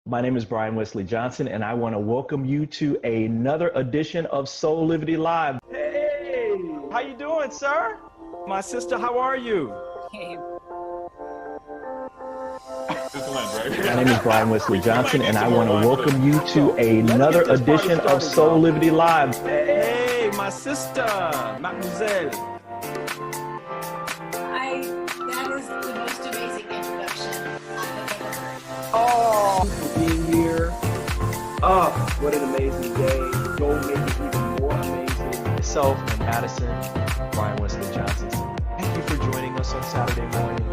My name is Brian Wesley Johnson, and I want to welcome you to another edition of Soulivity Live. Hey, how you doing, sir? My sister, how are you? Hey. My name is Brian Wesley Johnson, and I want to welcome you to another edition of Soulivity Live. Hey, my sister, mademoiselle. That is the most amazing introduction I've ever heard. Oh, being here. Oh, what an amazing day. Go make it even more amazing. Myself and Madison, Brian Wesley Johnson. Thank you for joining us on Saturday morning.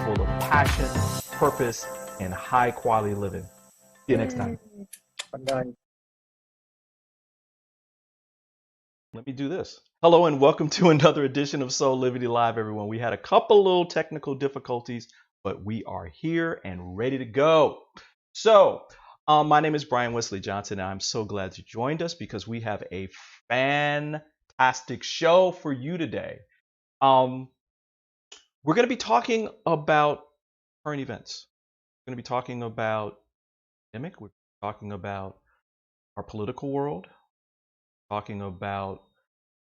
Full of passion, purpose, and high quality living. See you next time. I'm done. Let me do this. Hello and welcome to another edition of Soulivity Live, everyone. We had a couple little technical difficulties, but we are here and ready to go. So, my name is Brian Wesley Johnson, and I'm so glad you joined us because we have a fantastic show for you today. We're going to be talking about current events. We're going to be talking about the pandemic. We're talking about our political world. Talking about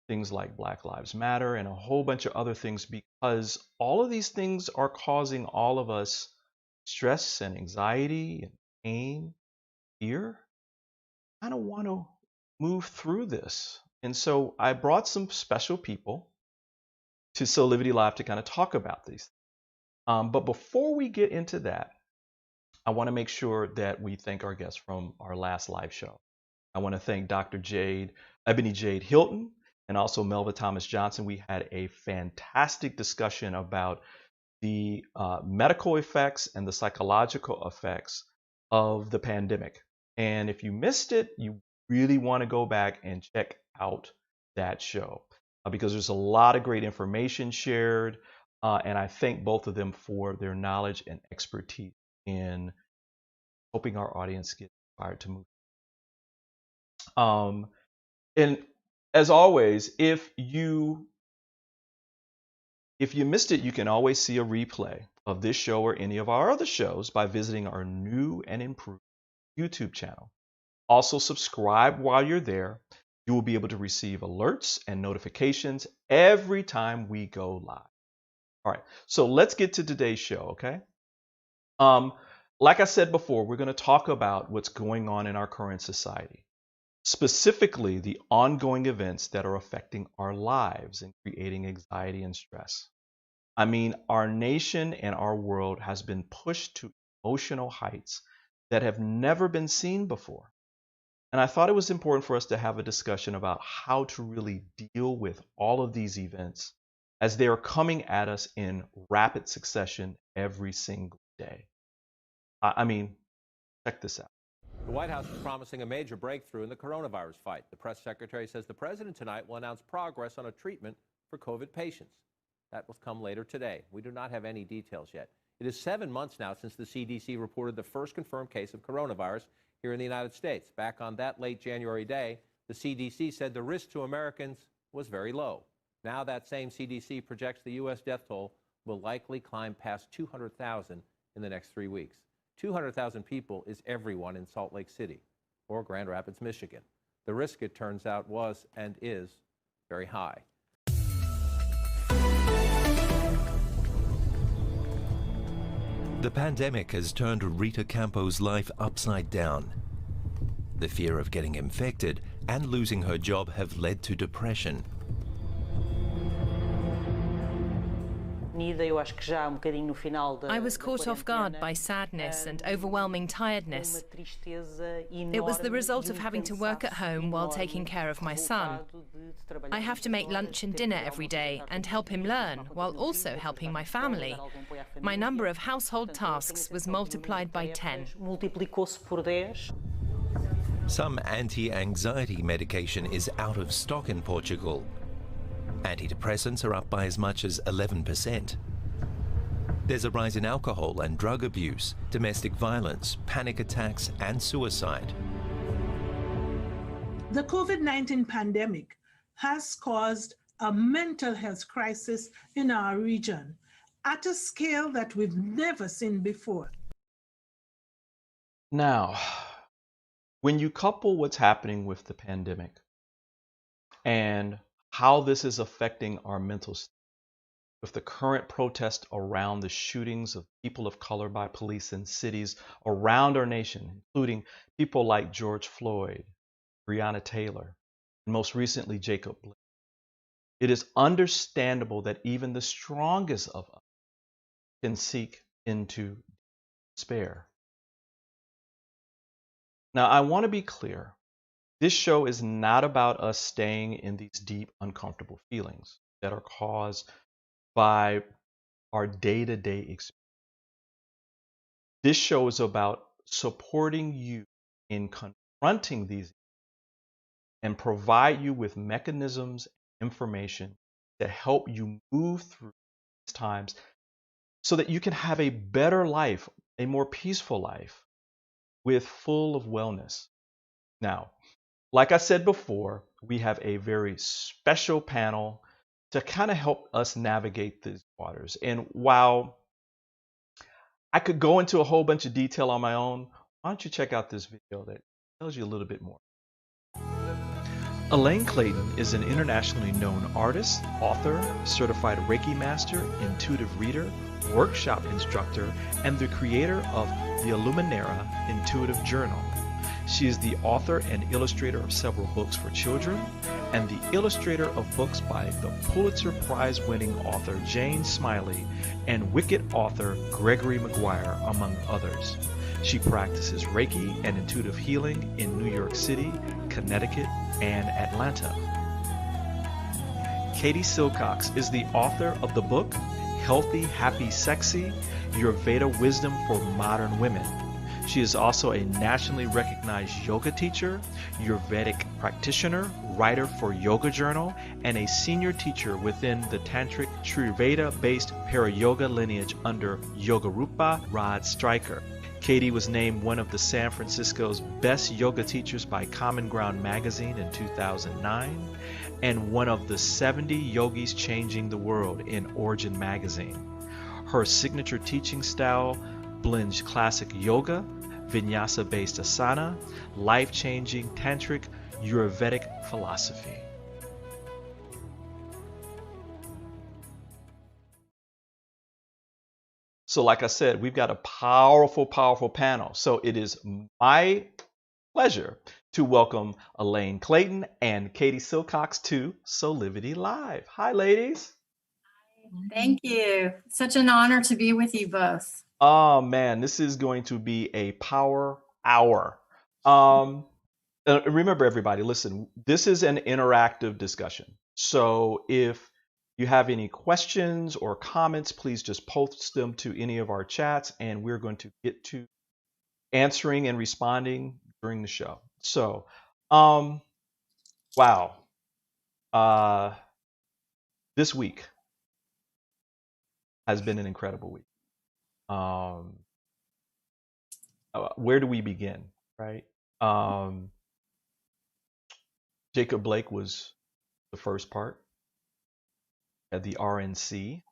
things like Black Lives Matter and a whole bunch of other things, because all of these things are causing all of us stress and anxiety and pain, fear. I don't want to move through this. And so I brought some special people to Soulivity Live to kind of talk about these. But before we get into that, I want to make sure that we thank our guests from our last live show. I want to thank Dr. Ebony Jade Hilton, and also Melva Thomas Johnson. We had a fantastic discussion about the medical effects and the psychological effects of the pandemic. And if you missed it, you really want to go back and check out that show because there's a lot of great information shared. And I thank both of them for their knowledge and expertise in helping our audience get inspired to move. And as always, if you missed it, you can always see a replay of this show or any of our other shows by visiting our new and improved YouTube channel. Also, subscribe while you're there. You will be able to receive alerts and notifications every time we go live. All right, so let's get to today's show, okay? Like I said before, we're going to talk about what's going on in our current society. Specifically, the ongoing events that are affecting our lives and creating anxiety and stress. I mean, our nation and our world has been pushed to emotional heights that have never been seen before. And I thought it was important for us to have a discussion about how to really deal with all of these events as they are coming at us in rapid succession every single day. I mean, check this out. The White House is promising a major breakthrough in the coronavirus fight. The press secretary says the president tonight will announce progress on a treatment for COVID patients. That will come later today. We do not have any details yet. It is 7 months now since the CDC reported the first confirmed case of coronavirus here in the United States. Back on that late January day, the CDC said the risk to Americans was very low. Now that same CDC projects the U.S. death toll will likely climb past 200,000 in the next 3 weeks. 200,000 people is everyone in Salt Lake City or Grand Rapids, Michigan. The risk, it turns out, was and is very high. The pandemic has turned Rita Campo's life upside down. The fear of getting infected and losing her job have led to depression. I was caught off guard by sadness and overwhelming tiredness. It was the result of having to work at home while taking care of my son. I have to make lunch and dinner every day and help him learn while also helping my family. My number of household tasks was multiplied by 10. Some anti-anxiety medication is out of stock in Portugal. Antidepressants are up by as much as 11%. There's a rise in alcohol and drug abuse, domestic violence, panic attacks, and suicide. The COVID-19 pandemic has caused a mental health crisis in our region, at a scale that we've never seen before. Now, when you couple what's happening with the pandemic and how this is affecting our mental state, with the current protest around the shootings of people of color by police in cities around our nation, including people like George Floyd, Breonna Taylor, and most recently Jacob Blake, it is understandable that even the strongest of us can sink into despair. Now, I want to be clear. This show is not about us staying in these deep, uncomfortable feelings that are caused by our day-to-day experience. This show is about supporting you in confronting these and provide you with mechanisms and information to help you move through these times so that you can have a better life, a more peaceful life with full of wellness. Now, like I said before, we have a very special panel to kind of help us navigate these waters. And while I could go into a whole bunch of detail on my own, why don't you check out this video that tells you a little bit more. Elaine Clayton is an internationally known artist, author, certified Reiki master, intuitive reader, workshop instructor, and the creator of the Illuminera Intuitive Journal. She is the author and illustrator of several books for children and the illustrator of books by the Pulitzer Prize-winning author Jane Smiley and Wicked author Gregory Maguire, among others. She practices Reiki and intuitive healing in New York City, Connecticut, and Atlanta. Katie Silcox is the author of the book Healthy, Happy, Sexy, Your Veda Wisdom for Modern Women. She is also a nationally recognized yoga teacher, Ayurvedic practitioner, writer for Yoga Journal, and a senior teacher within the Tantric Triveda-based Para-Yoga lineage under Yogarupa Rod Stryker. Katie was named one of the San Francisco's best yoga teachers by Common Ground magazine in 2009 and one of the 70 yogis changing the world in Origin magazine. Her signature teaching style blends classic yoga, vinyasa-based asana, life-changing tantric Ayurvedic philosophy. So like I said, we've got a powerful, powerful panel. So it is my pleasure to welcome Elaine Clayton and Katie Silcox to Soulivity Live. Hi, ladies. Thank you. Such an honor to be with you both. Oh, man, this is going to be a power hour. Remember, everybody, listen, this is an interactive discussion. So if you have any questions or comments, please just post them to any of our chats, and we're going to get to answering and responding during the show. So, wow. This week has been an incredible week. Where do we begin, right? Jacob Blake was the first part. At the RNC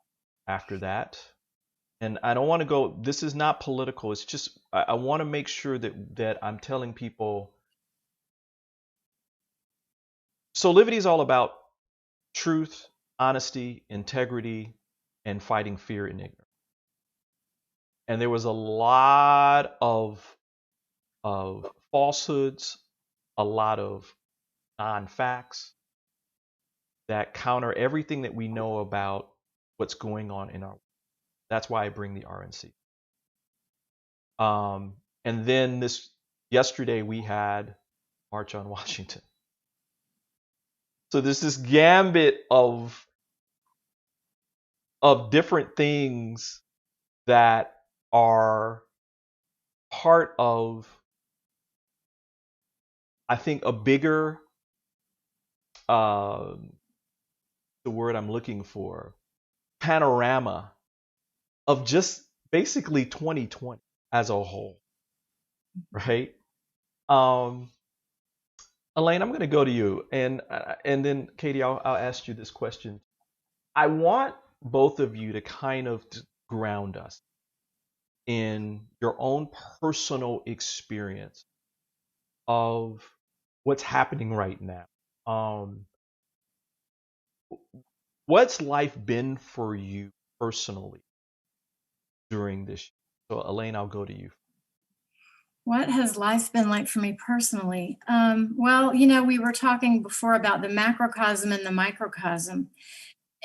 after that. And I don't want to go, this is not political. It's just, I want to make sure that I'm telling people. Soulivity is all about truth, honesty, integrity, and fighting fear and ignorance. And there was a lot of falsehoods, a lot of non-facts that counter everything that we know about what's going on in our world. That's why I bring the RNC. And then yesterday we had March on Washington. So there's this gambit of different things that are part of, I think, a bigger, the word I'm looking for, panorama of just basically 2020 as a whole, right? Elaine, I'm going to go to you, and then Katie, I'll ask you this question. I want both of you to kind of ground us in your own personal experience of what's happening right now. What's life been for you personally during this year? So Elaine, I'll go to you. What has life been like for me personally? Well, you know, we were talking before about the macrocosm and the microcosm.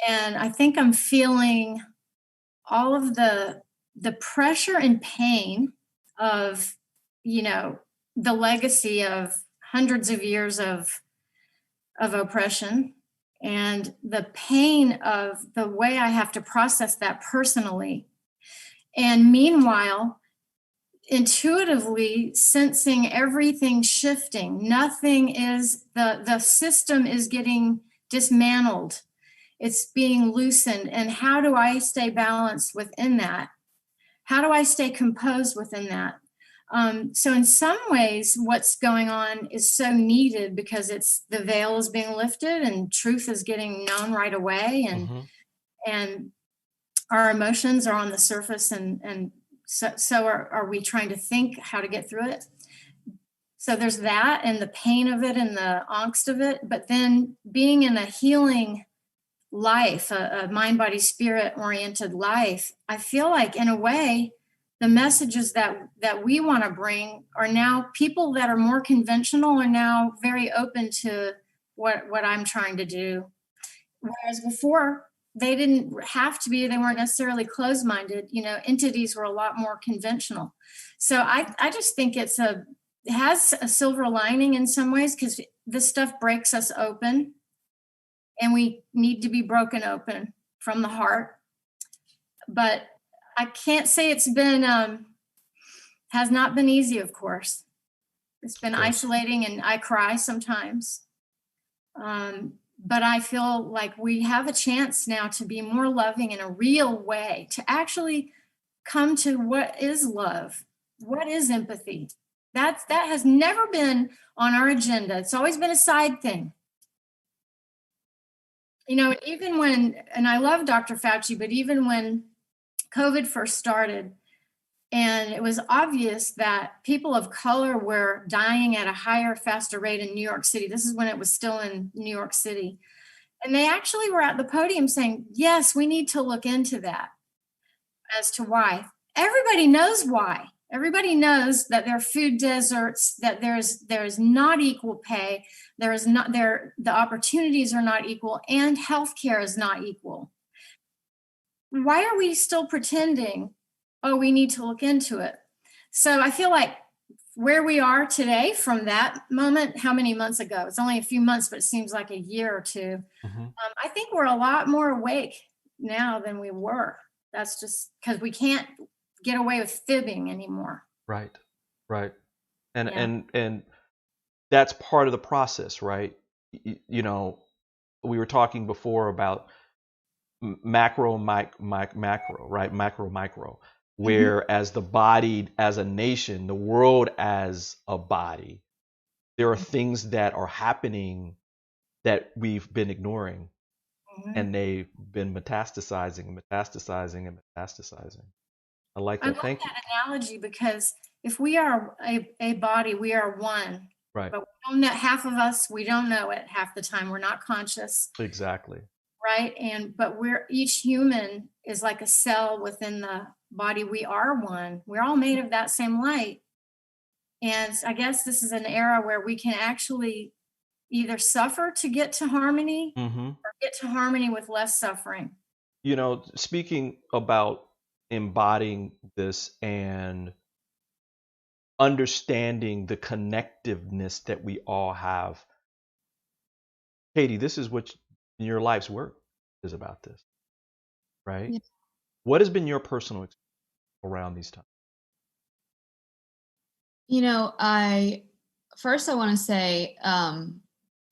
And I think I'm feeling all of the pressure and pain of, you know, the legacy of hundreds of years of oppression, and the pain of the way I have to process that personally. And meanwhile, intuitively sensing everything shifting. Nothing is, the system is getting dismantled. It's being loosened. And how do I stay balanced within that? How do I stay composed within that? So in some ways, what's going on is so needed because it's, the veil is being lifted and truth is getting known right away. And our emotions are on the surface, and so are we trying to think how to get through it. So there's that, and the pain of it and the angst of it, but then being in a healing life, a mind, body, spirit oriented life, I feel like in a way, the messages that we want to bring are now, people that are more conventional are now very open to what I'm trying to do. Whereas before, they didn't have to be, they weren't necessarily closed-minded, you know, entities were a lot more conventional. So I just think it has a silver lining in some ways, because this stuff breaks us open, and we need to be broken open from the heart. But I can't say it's been, has not been easy, of course. It's been isolating, and I cry sometimes. But I feel like we have a chance now to be more loving in a real way, to actually come to what is love, what is empathy. That has never been on our agenda. It's always been a side thing. You know, even when, and I love Dr. Fauci, but even when COVID first started, and it was obvious that people of color were dying at a higher, faster rate in New York City. This is when it was still in New York City. And they actually were at the podium saying, yes, we need to look into that as to why. Everybody knows why. Everybody knows that there are food deserts, that there's not equal pay, the opportunities are not equal, and healthcare is not equal. Why are we still pretending, oh, we need to look into it? So I feel like where we are today from that moment, how many months ago? It's only a few months, but it seems like a year or two. I think we're a lot more awake now than we were. That's just because we can't get away with fibbing anymore. Right. And that's part of the process, right? You know, we were talking before about macro, macro, right? Macro, micro, where as the body, as a nation, the world as a body, there are things that are happening that we've been ignoring, and they've been metastasizing and metastasizing and metastasizing. I like that. Thank you. That analogy, because if we are a body, we are one. Right. But we don't know, half of us, we don't know it half the time. We're not conscious. Exactly. Right. But each human is like a cell within the body. We are one. We're all made of that same light. And I guess this is an era where we can actually either suffer to get to harmony or get to harmony with less suffering. You know, speaking about embodying this and understanding the connectiveness that we all have, Katie, this is what your life's work is about, this, right? Yeah. What has been your personal experience around these times? You know, I want to say,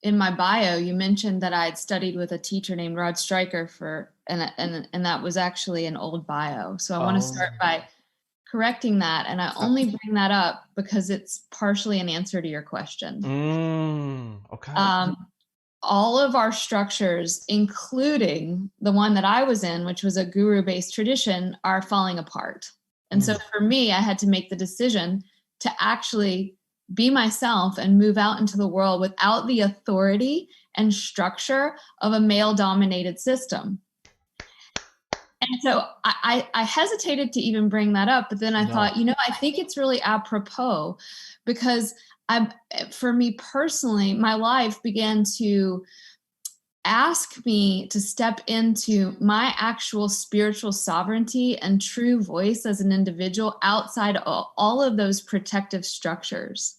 in my bio, you mentioned that I had studied with a teacher named Rod Stryker and that was actually an old bio. So I want to start by correcting that. And I only bring that up because it's partially an answer to your question. Okay. all of our structures, including the one that I was in, which was a guru-based tradition, are falling apart. And so for me, I had to make the decision to actually be myself and move out into the world without the authority and structure of a male-dominated system. And so I hesitated to even bring that up, but then I thought, I think it's really apropos, because for me personally, my life began to ask me to step into my actual spiritual sovereignty and true voice as an individual outside all of those protective structures.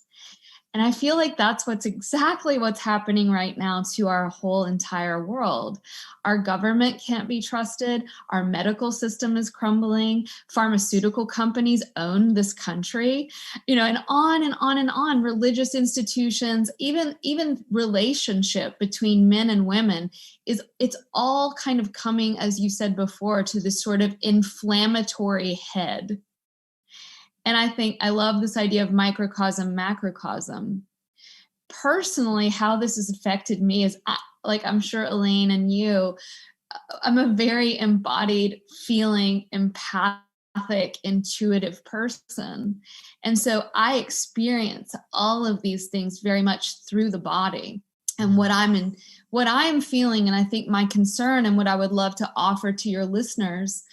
And I feel like that's exactly what's happening right now to our whole entire world. Our government can't be trusted. Our medical system is crumbling. Pharmaceutical companies own this country, and on and on and on. Religious institutions, even relationship between men and women it's all kind of coming, as you said before, to this sort of inflammatory head. And I think I love this idea of microcosm, macrocosm. Personally, how this has affected me is, like I'm sure Elaine and you, I'm a very embodied, feeling, empathic, intuitive person. And so I experience all of these things very much through the body. And what I'm feeling, and I think my concern and what I would love to offer to your listeners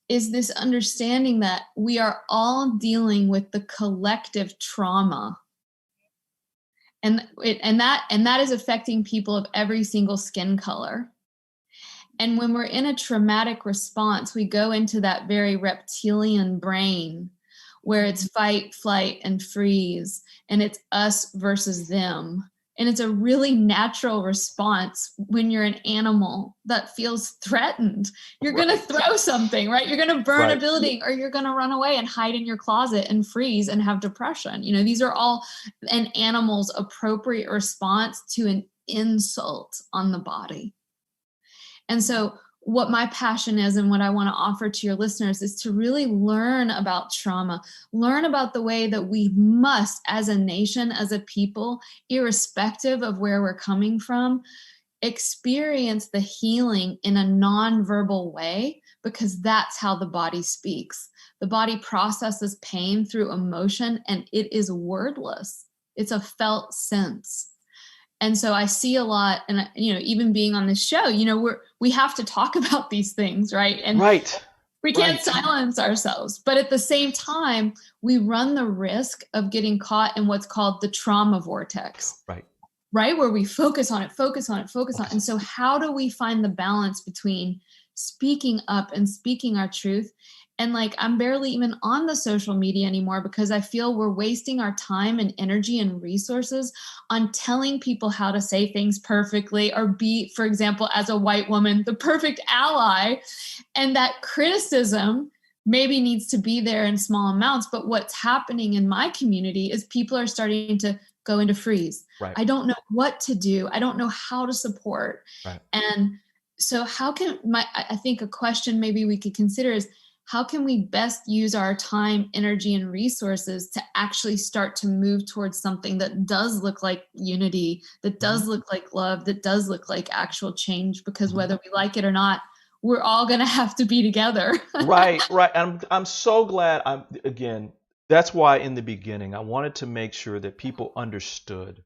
is this understanding that we are all dealing with the collective trauma. And that is affecting people of every single skin color. And when we're in a traumatic response, we go into that very reptilian brain where it's fight, flight, and freeze, and it's us versus them. And it's a really natural response when you're an animal that feels threatened. You're going to throw something, right? You're going to burn a building, or you're going to run away and hide in your closet and freeze and have depression. These are all an animal's appropriate response to an insult on the body. And so what my passion is and what I want to offer to your listeners is to really learn about trauma, learn about the way that we must, as a nation, as a people, irrespective of where we're coming from, experience the healing in a nonverbal way, because that's how the body speaks. The body processes pain through emotion, and it is wordless. It's a felt sense. And so I see a lot, and even being on this show, we have to talk about these things, right? And we can't silence ourselves. But at the same time, we run the risk of getting caught in what's called the trauma vortex. Right? Where we focus on it. And so how do we find the balance between speaking up and speaking our truth? And I'm barely even on the social media anymore, because I feel we're wasting our time and energy and resources on telling people how to say things perfectly, or be, for example, as a white woman, the perfect ally. And that criticism maybe needs to be there in small amounts. But what's happening in my community is people are starting to go into freeze. I don't know what to do. I don't know how to support. And so I think a question maybe we could consider is, how can we best use our time, energy, and resources to actually start to move towards something that does look like unity, that does look like love, that does look like actual change? Because whether we like it or not, we're all going to have to be together. Right. I'm so glad. Again, that's why in the beginning, I wanted to make sure that people understood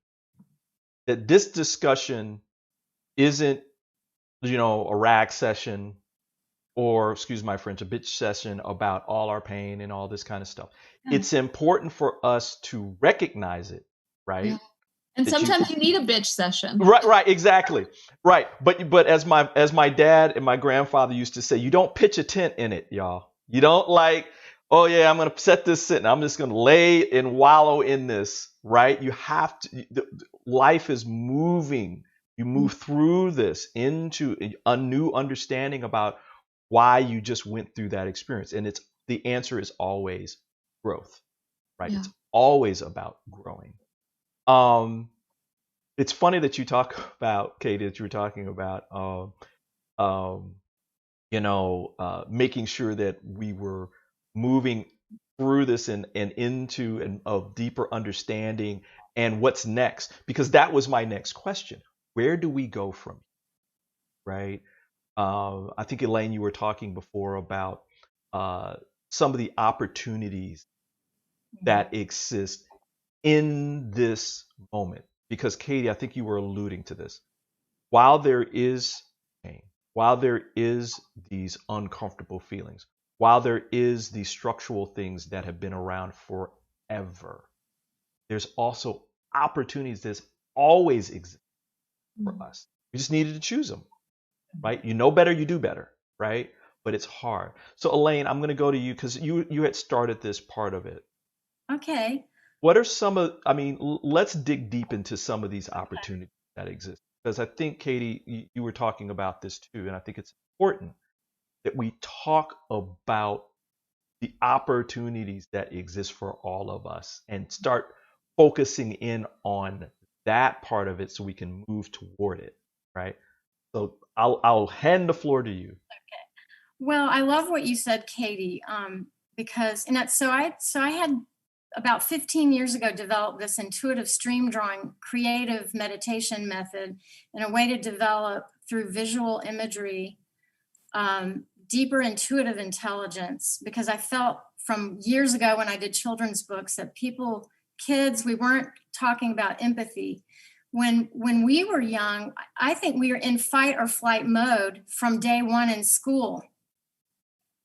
that this discussion isn't, a rag session, or, excuse my French, a bitch session about all our pain and all this kind of stuff. It's important for us to recognize it, right? And sometimes you need a bitch session. Right, exactly. Right. But as my dad and my grandfather used to say, you don't pitch a tent in it, y'all. You don't oh yeah, I'm going to set this sit and I'm just going to lay and wallow in this, right? You have to, life is moving. You move through this into a new understanding about why you just went through that experience. And the answer is always growth, right? It's always about growing. It's funny that you talk about, Katie, that you were talking about, making sure that we were moving through this and into a deeper understanding and what's next, because that was my next question. where do we go from here, right? I think, Elaine, you were talking before about some of the opportunities that exist in this moment. Because, Katie, I think you were alluding to this. While there is pain, while there is these uncomfortable feelings, while there is these structural things that have been around forever, there's also opportunities that always exist for us. We just needed to choose them, right? You know better, you do better, right? But it's hard. So, Elaine, I'm going to go to you because you had started this part of it. Okay. What are some of, I mean, let's dig deep into some of these opportunities that exist. Because I think, Katie, you were talking about this too. And I think it's important that we talk about the opportunities that exist for all of us and start focusing in on that part of it so we can move toward it, right? So I'll hand the floor to you. Okay. Well, I love what you said, Katie, because so I had about 15 years ago developed this intuitive stream drawing creative meditation method and a way to develop through visual imagery deeper intuitive intelligence, because I felt from years ago when I did children's books that kids, we weren't talking about empathy. When we were young, I think we were in fight or flight mode from day one in school.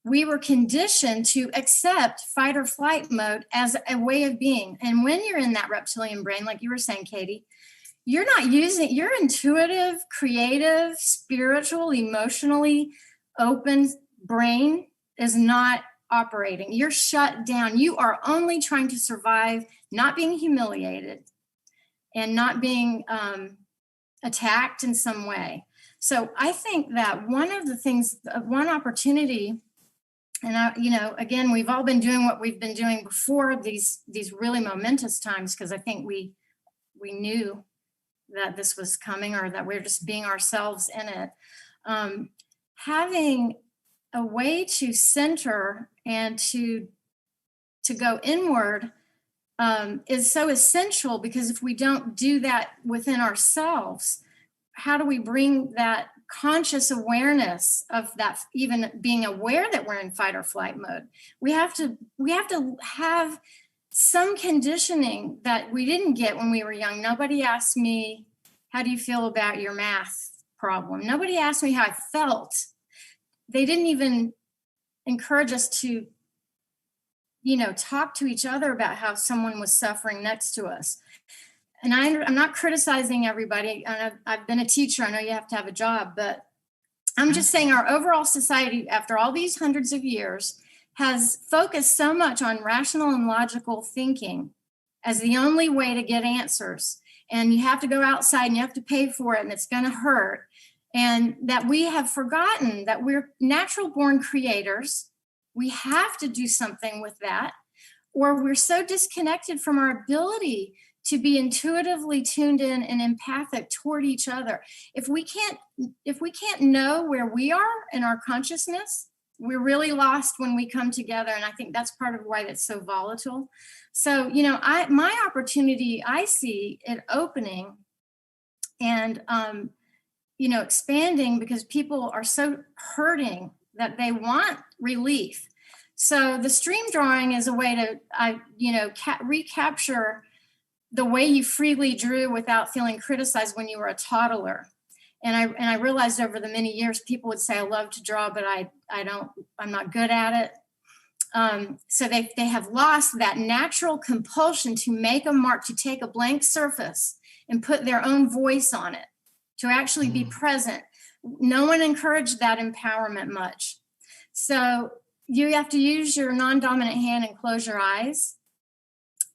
We were conditioned to accept fight or flight mode as a way of being. And when you're in that reptilian brain, like you were saying, Katie, you're not using your intuitive, creative, spiritual, emotionally open brain is not operating. You're shut down. You are only trying to survive, not being humiliated and not being attacked in some way. So I think that one of the things, one opportunity, and again, we've all been doing what we've been doing before these really momentous times, because I think we knew that this was coming, or that we're just being ourselves in it. Having a way to center and to go inward is so essential, because if we don't do that within ourselves, how do we bring that conscious awareness of that, even being aware that we're in fight or flight mode? We have to have some conditioning that we didn't get when we were young. Nobody asked me, how do you feel about your math problem? Nobody asked me how I felt. They didn't even encourage us to, talk to each other about how someone was suffering next to us. And I'm not criticizing everybody. I've been a teacher. I know you have to have a job, but I'm just saying our overall society, after all these hundreds of years, has focused so much on rational and logical thinking as the only way to get answers. And you have to go outside and you have to pay for it, and it's going to hurt. And that we have forgotten that we're natural born creators. We have to do something with that, or we're so disconnected from our ability to be intuitively tuned in and empathic toward each other. If we can't know where we are in our consciousness, we're really lost when we come together. And I think that's part of why it's so volatile. So, my opportunity, I see it opening and, expanding, because people are so hurting that they want relief. So the stream drawing is a way to, recapture the way you freely drew without feeling criticized when you were a toddler. And I realized over the many years, people would say, I love to draw, but I'm not good at it. So they have lost that natural compulsion to make a mark, to take a blank surface and put their own voice on it, to actually be present. No one encouraged that empowerment much. So you have to use your non-dominant hand and close your eyes.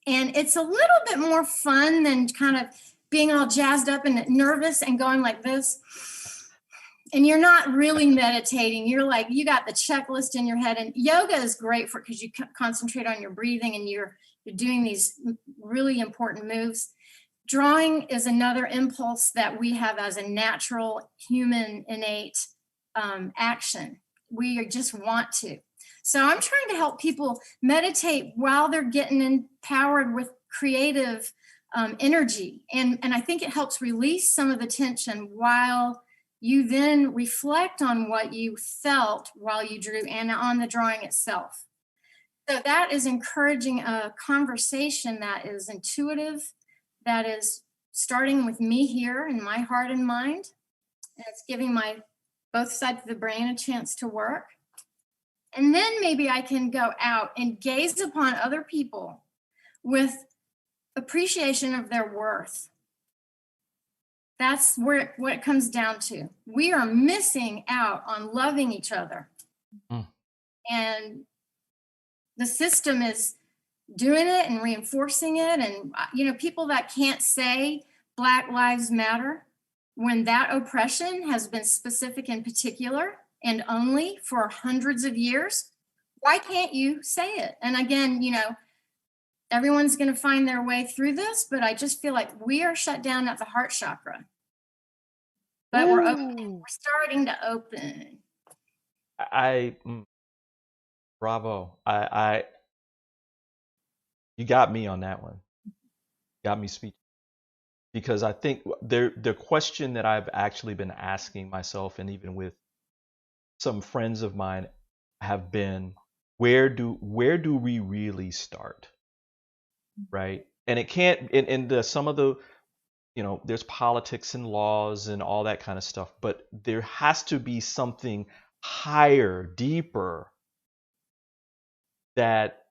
And it's a little bit more fun than kind of being all jazzed up and nervous and going like this. And you're not really meditating. You're like, you got the checklist in your head. And yoga is great for, because you concentrate on your breathing and you're doing these really important moves. Drawing is another impulse that we have as a natural human innate action. We just want to. So I'm trying to help people meditate while they're getting empowered with creative energy. And I think it helps release some of the tension while you then reflect on what you felt while you drew and on the drawing itself. So that is encouraging a conversation that is intuitive, that is starting with me here in my heart and mind. And it's giving my both sides of the brain a chance to work. And then maybe I can go out and gaze upon other people with appreciation of their worth. That's what it comes down to. We are missing out on loving each other. And the system is doing it and reinforcing it. And, people that can't say Black Lives Matter, when that oppression has been specific and particular and only for hundreds of years, why can't you say it? And again, everyone's going to find their way through this, but I just feel like we are shut down at the heart chakra. But we're opening. We're starting to open. Bravo. You got me on that one. Got me speaking. Because I think the question that I've actually been asking myself, and even with some friends of mine, have been, where do we really start? Right? And it can't, in some of the, there's politics and laws and all that kind of stuff, but there has to be something higher, deeper, that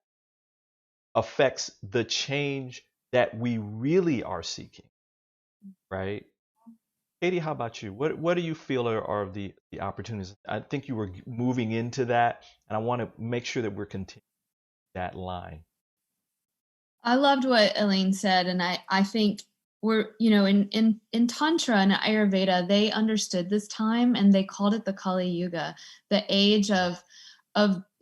affects the change that we really are seeking, right? Katie, how about you? What do you feel are the opportunities? I think you were moving into that, and I want to make sure that we're continuing that line. I loved what Elaine said, and I think we're, in Tantra and Ayurveda, they understood this time and they called it the Kali Yuga, the age of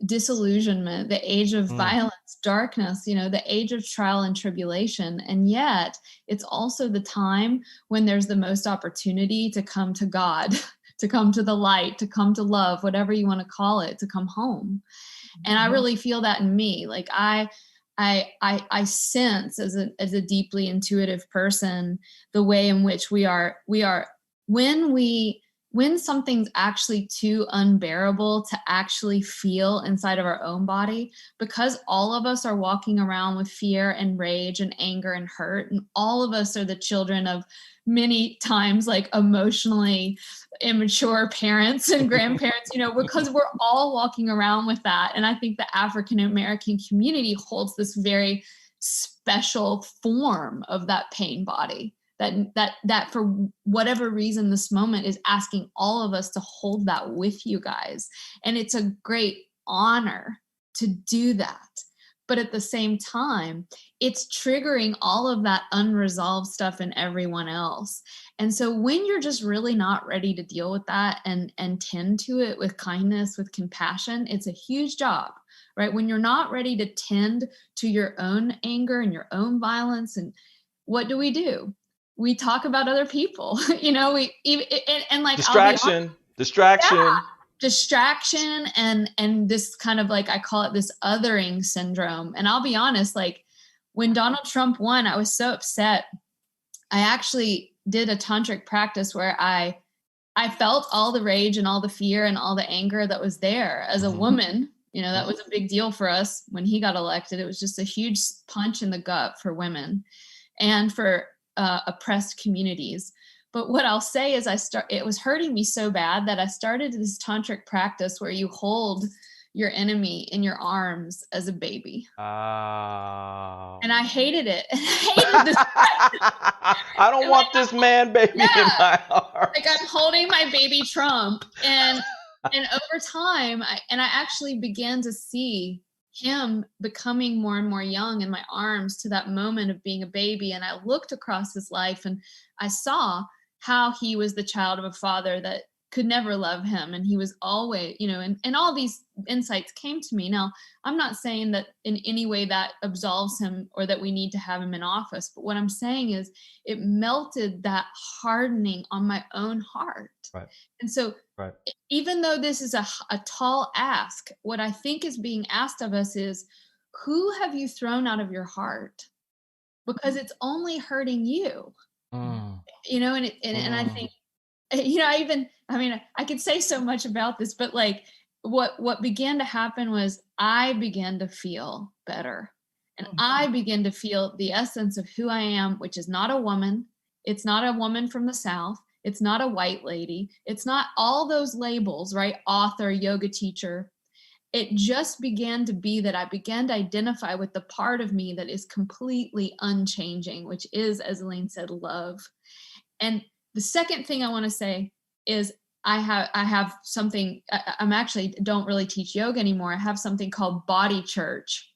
disillusionment, the age of violence, darkness, the age of trial and tribulation. And yet it's also the time when there's the most opportunity to come to God, to come to the light, to come to love, whatever you want to call it, to come home. And I really feel that in me. Like I sense as a deeply intuitive person, the way in which we are when something's actually too unbearable to actually feel inside of our own body, because all of us are walking around with fear and rage and anger and hurt. And all of us are the children of many times like emotionally immature parents and grandparents, because we're all walking around with that. And I think the African American community holds this very special form of that pain body that for whatever reason this moment is asking all of us to hold that with you guys. And it's a great honor to do that. But at the same time, it's triggering all of that unresolved stuff in everyone else. And so when you're just really not ready to deal with that and tend to it with kindness, with compassion, it's a huge job, right? When you're not ready to tend to your own anger and your own violence, and what do? We talk about other people, and like distraction. Yeah, distraction and this kind of like, I call it this othering syndrome. And I'll be honest, like when Donald Trump won, I was so upset. I actually did a tantric practice where I felt all the rage and all the fear and all the anger that was there as a woman. That was a big deal for us when he got elected. It was just a huge punch in the gut for women and for oppressed communities. But what I'll say is it was hurting me so bad that I started this tantric practice where you hold your enemy in your arms as a baby. And I hated it. I hated this. I don't want this man baby in my arms. Like I'm holding my baby Trump. And over time, I actually began to see him becoming more and more young in my arms to that moment of being a baby. And I looked across his life and I saw how he was the child of a father that could never love him. And he was always, and all these insights came to me. Now, I'm not saying that in any way that absolves him or that we need to have him in office. But what I'm saying is it melted that hardening on my own heart. Right. And so even though this is a tall ask, what I think is being asked of us is, who have you thrown out of your heart? because it's only hurting you. Mm. You know, and I think, you know, I could say so much about this, but like what began to happen was I began to feel better. And I began to feel the essence of who I am, which is not a woman. It's not a woman from the South. It's not a white lady. It's not all those labels, right? Author, yoga teacher. It just began to be that I began to identify with the part of me that is completely unchanging, which is, as Elaine said, love. And the second thing I want to say is I have something, I'm actually don't really teach yoga anymore. I have something called body church.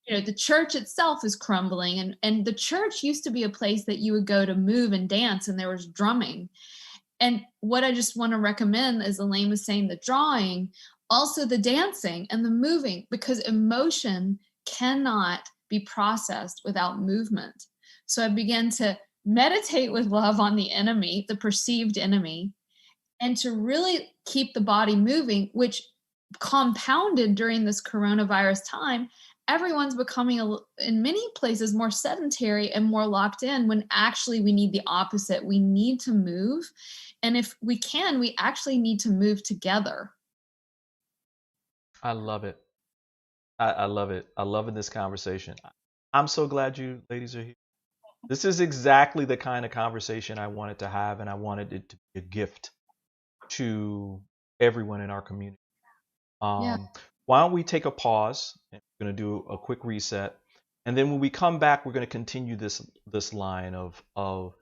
You know, the church itself is crumbling, and the church used to be a place that you would go to move and dance, and there was drumming. And what I just want to recommend, as Elaine was saying, the drawing, also the dancing and the moving, because emotion cannot be processed without movement. So I began to meditate with love on the enemy, the perceived enemy, and to really keep the body moving, which compounded during this coronavirus time. Everyone's becoming, in many places, more sedentary and more locked in, when actually we need the opposite. We need to move. And if we can, we actually need to move together. I love it. I love it. I love this conversation. I'm so glad you ladies are here. This is exactly the kind of conversation I wanted to have, and I wanted it to be a gift to everyone in our community. Why don't we take a pause, and we're going to do a quick reset, and then when we come back, we're going to continue this line of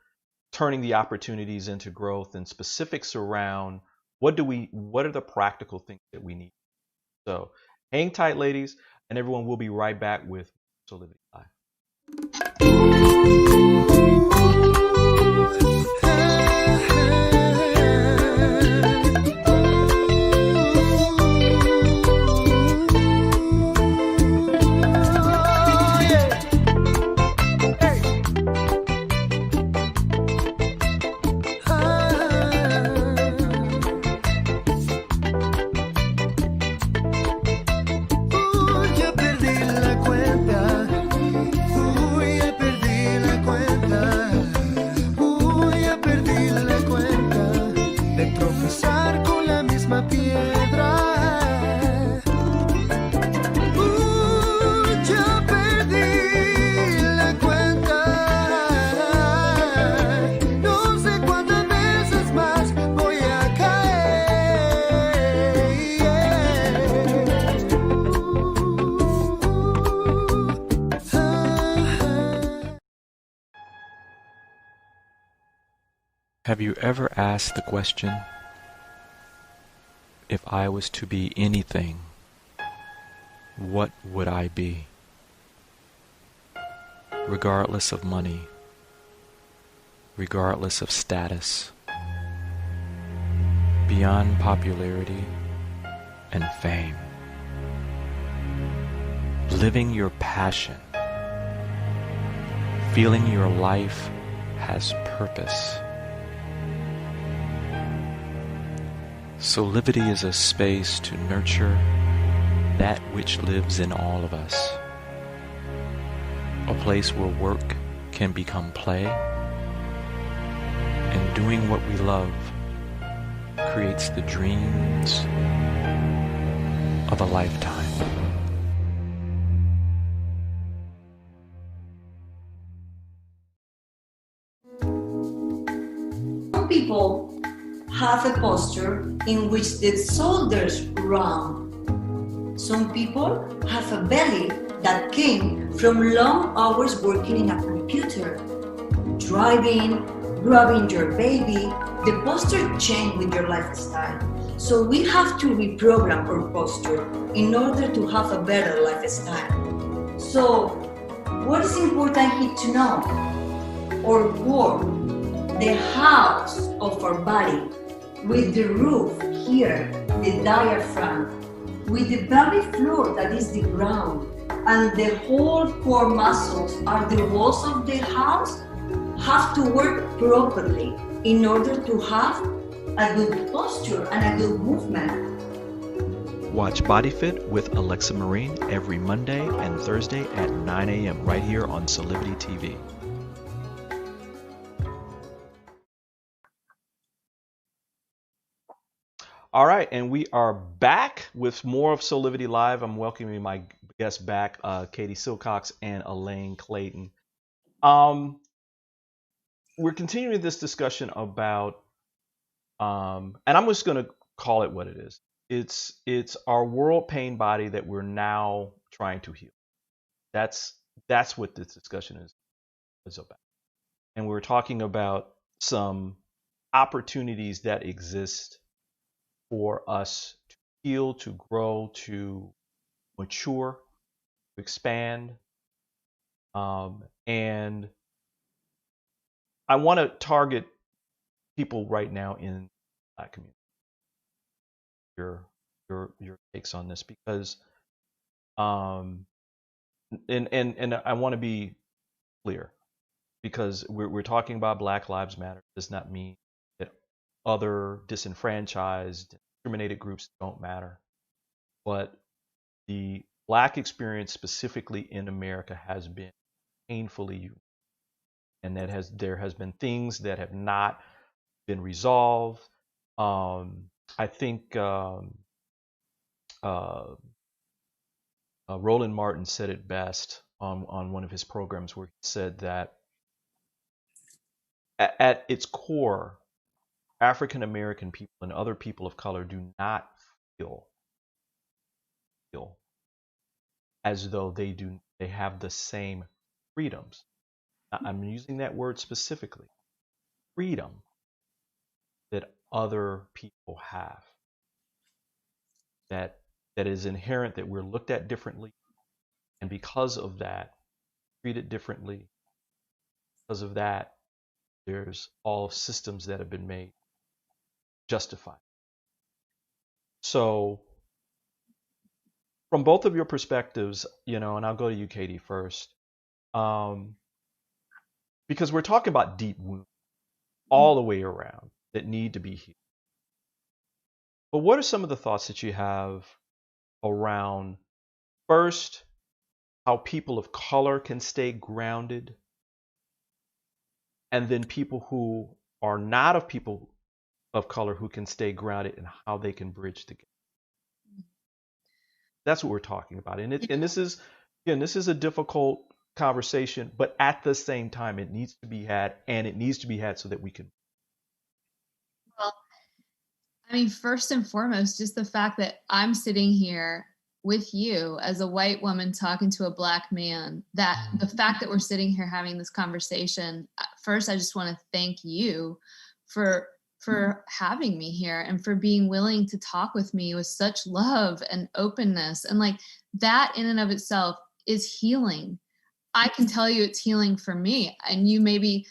turning the opportunities into growth and specifics around what are the practical things that we need. So hang tight, ladies, and everyone. We'll be right back with Soulivity Live. Have you ever asked the question, if I was to be anything, what would I be? Regardless of money, regardless of status, beyond popularity and fame. Living your passion, feeling your life has purpose. Soulivity is a space to nurture that which lives in all of us. A place where work can become play, and doing what we love creates the dreams of a lifetime. Some people have a posture in which the shoulders round. Some people have a belly that came from long hours working in a computer. Driving, grabbing your baby, the posture changes with your lifestyle. So we have to reprogram our posture in order to have a better lifestyle. So what is important here to know? Our core, the house of our body, with the roof here, the diaphragm, with the pelvic floor that is the ground, and the whole core muscles are the walls of the house, have to work properly in order to have a good posture and a good movement. Watch Body Fit with Alexa Marine every Monday and Thursday at 9 a.m. right here on Soulivity TV. All right, and we are back with more of Soulivity Live. I'm welcoming my guests back, Katie Silcox and Elaine Clayton. We're continuing this discussion about, and I'm just going to call it what it is. It's our world pain body that we're now trying to heal. That's what this discussion is about. And we're talking about some opportunities that exist for us to heal, to grow, to mature, to expand. And I want to target people right now in the Black community. Your takes on this, because and I want to be clear, because we're talking about Black Lives Matter. It does not mean that other disenfranchised, discriminated groups don't matter. But the Black experience specifically in America has been painfully unique. And there has been things that have not been resolved. I think Roland Martin said it best on one of his programs, where he said that at its core, African American people and other people of color do not feel as though they have the same freedoms. I'm using that word specifically, freedom, that other people have. That is inherent, that we're looked at differently, and because of that, treated differently. Because of that, there's all systems that have been made justified. So from both of your perspectives, and I'll go to you, Katie, first, because we're talking about deep wounds all the way around that need to be healed. But what are some of the thoughts that you have around, first, how people of color can stay grounded, and then people who are not of people of color who can stay grounded, and how they can bridge the gap? That's what we're talking about. And this is a difficult conversation, but at the same time, it needs to be had, and it needs to be had so that we can. Well, I mean, first and foremost, just the fact that I'm sitting here with you as a white woman talking to a Black man, that the fact that we're sitting here having this conversation, first, I just want to thank you for having me here and for being willing to talk with me with such love and openness. And like that in and of itself is healing. I can tell you it's healing for me, and you maybe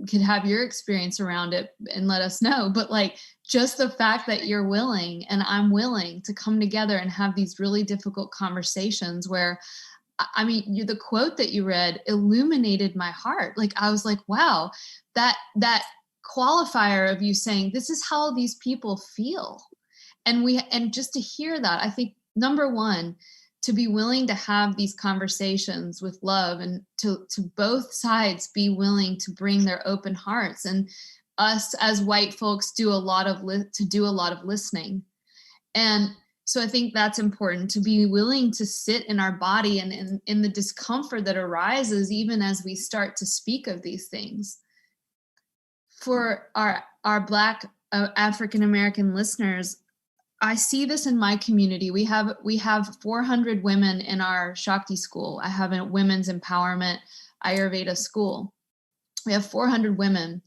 could have your experience around it and let us know. But like just the fact that you're willing and I'm willing to come together and have these really difficult conversations, where, I mean, the quote that you read illuminated my heart. Like I was like, wow, that qualifier of you saying, this is how these people feel. And just to hear that, I think, number one, to be willing to have these conversations with love, and to both sides be willing to bring their open hearts, and us as white folks do a lot of listening. And so I think that's important, to be willing to sit in our body and in the discomfort that arises even as we start to speak of these things. For our Black African American listeners, I see this in my community. We have 400 women in our Shakti school. I have a women's empowerment Ayurveda school. We have 400 women.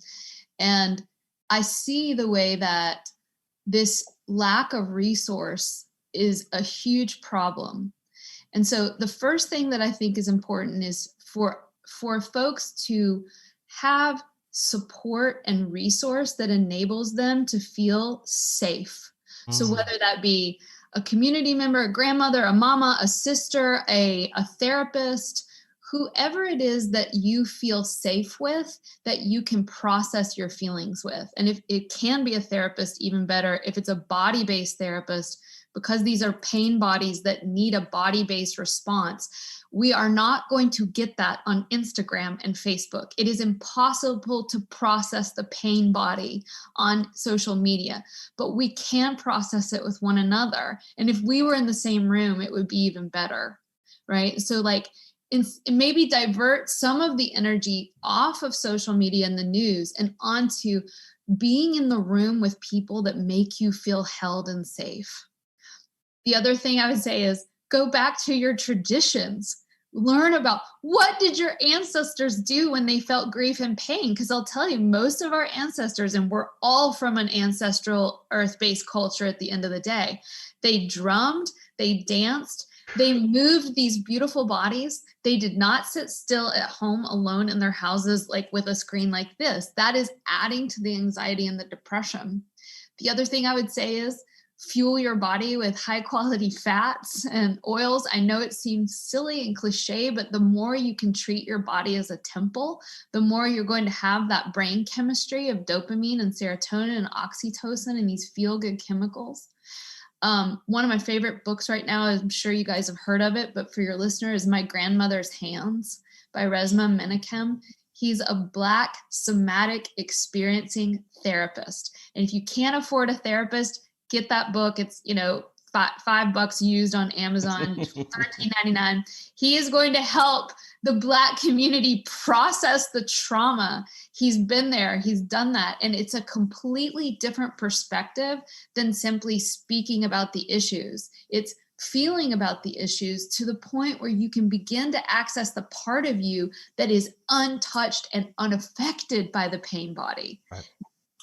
And I see the way that this lack of resource is a huge problem. And so the first thing that I think is important is for folks to have support and resource that enables them to feel safe. So whether that be a community member, a grandmother, a mama, a sister, a therapist, whoever it is that you feel safe with, that you can process your feelings with. And if it can be a therapist, even better. If it's a body-based therapist, because these are pain bodies that need a body-based response, we are not going to get that on Instagram and Facebook. It is impossible to process the pain body on social media, but we can process it with one another. And if we were in the same room, it would be even better, right? So like, maybe divert some of the energy off of social media and the news and onto being in the room with people that make you feel held and safe. The other thing I would say is go back to your traditions. Learn about what did your ancestors do when they felt grief and pain? Because I'll tell you, most of our ancestors, and we're all from an ancestral earth-based culture at the end of the day, they drummed, they danced, they moved these beautiful bodies. They did not sit still at home alone in their houses, like with a screen like this. That is adding to the anxiety and the depression. The other thing I would say is fuel your body with high quality fats and oils. I know it seems silly and cliche, but the more you can treat your body as a temple, the more you're going to have that brain chemistry of dopamine and serotonin and oxytocin and these feel good chemicals. One of my favorite books right now, I'm sure you guys have heard of it, but for your listener, is My Grandmother's Hands by Resmaa Menakem. He's a Black somatic experiencing therapist. And if you can't afford a therapist, get that book. It's, $5 used on Amazon, $13.99. He is going to help the Black community process the trauma. He's been there, he's done that. And it's a completely different perspective than simply speaking about the issues. It's feeling about the issues to the point where you can begin to access the part of you that is untouched and unaffected by the pain body. Right.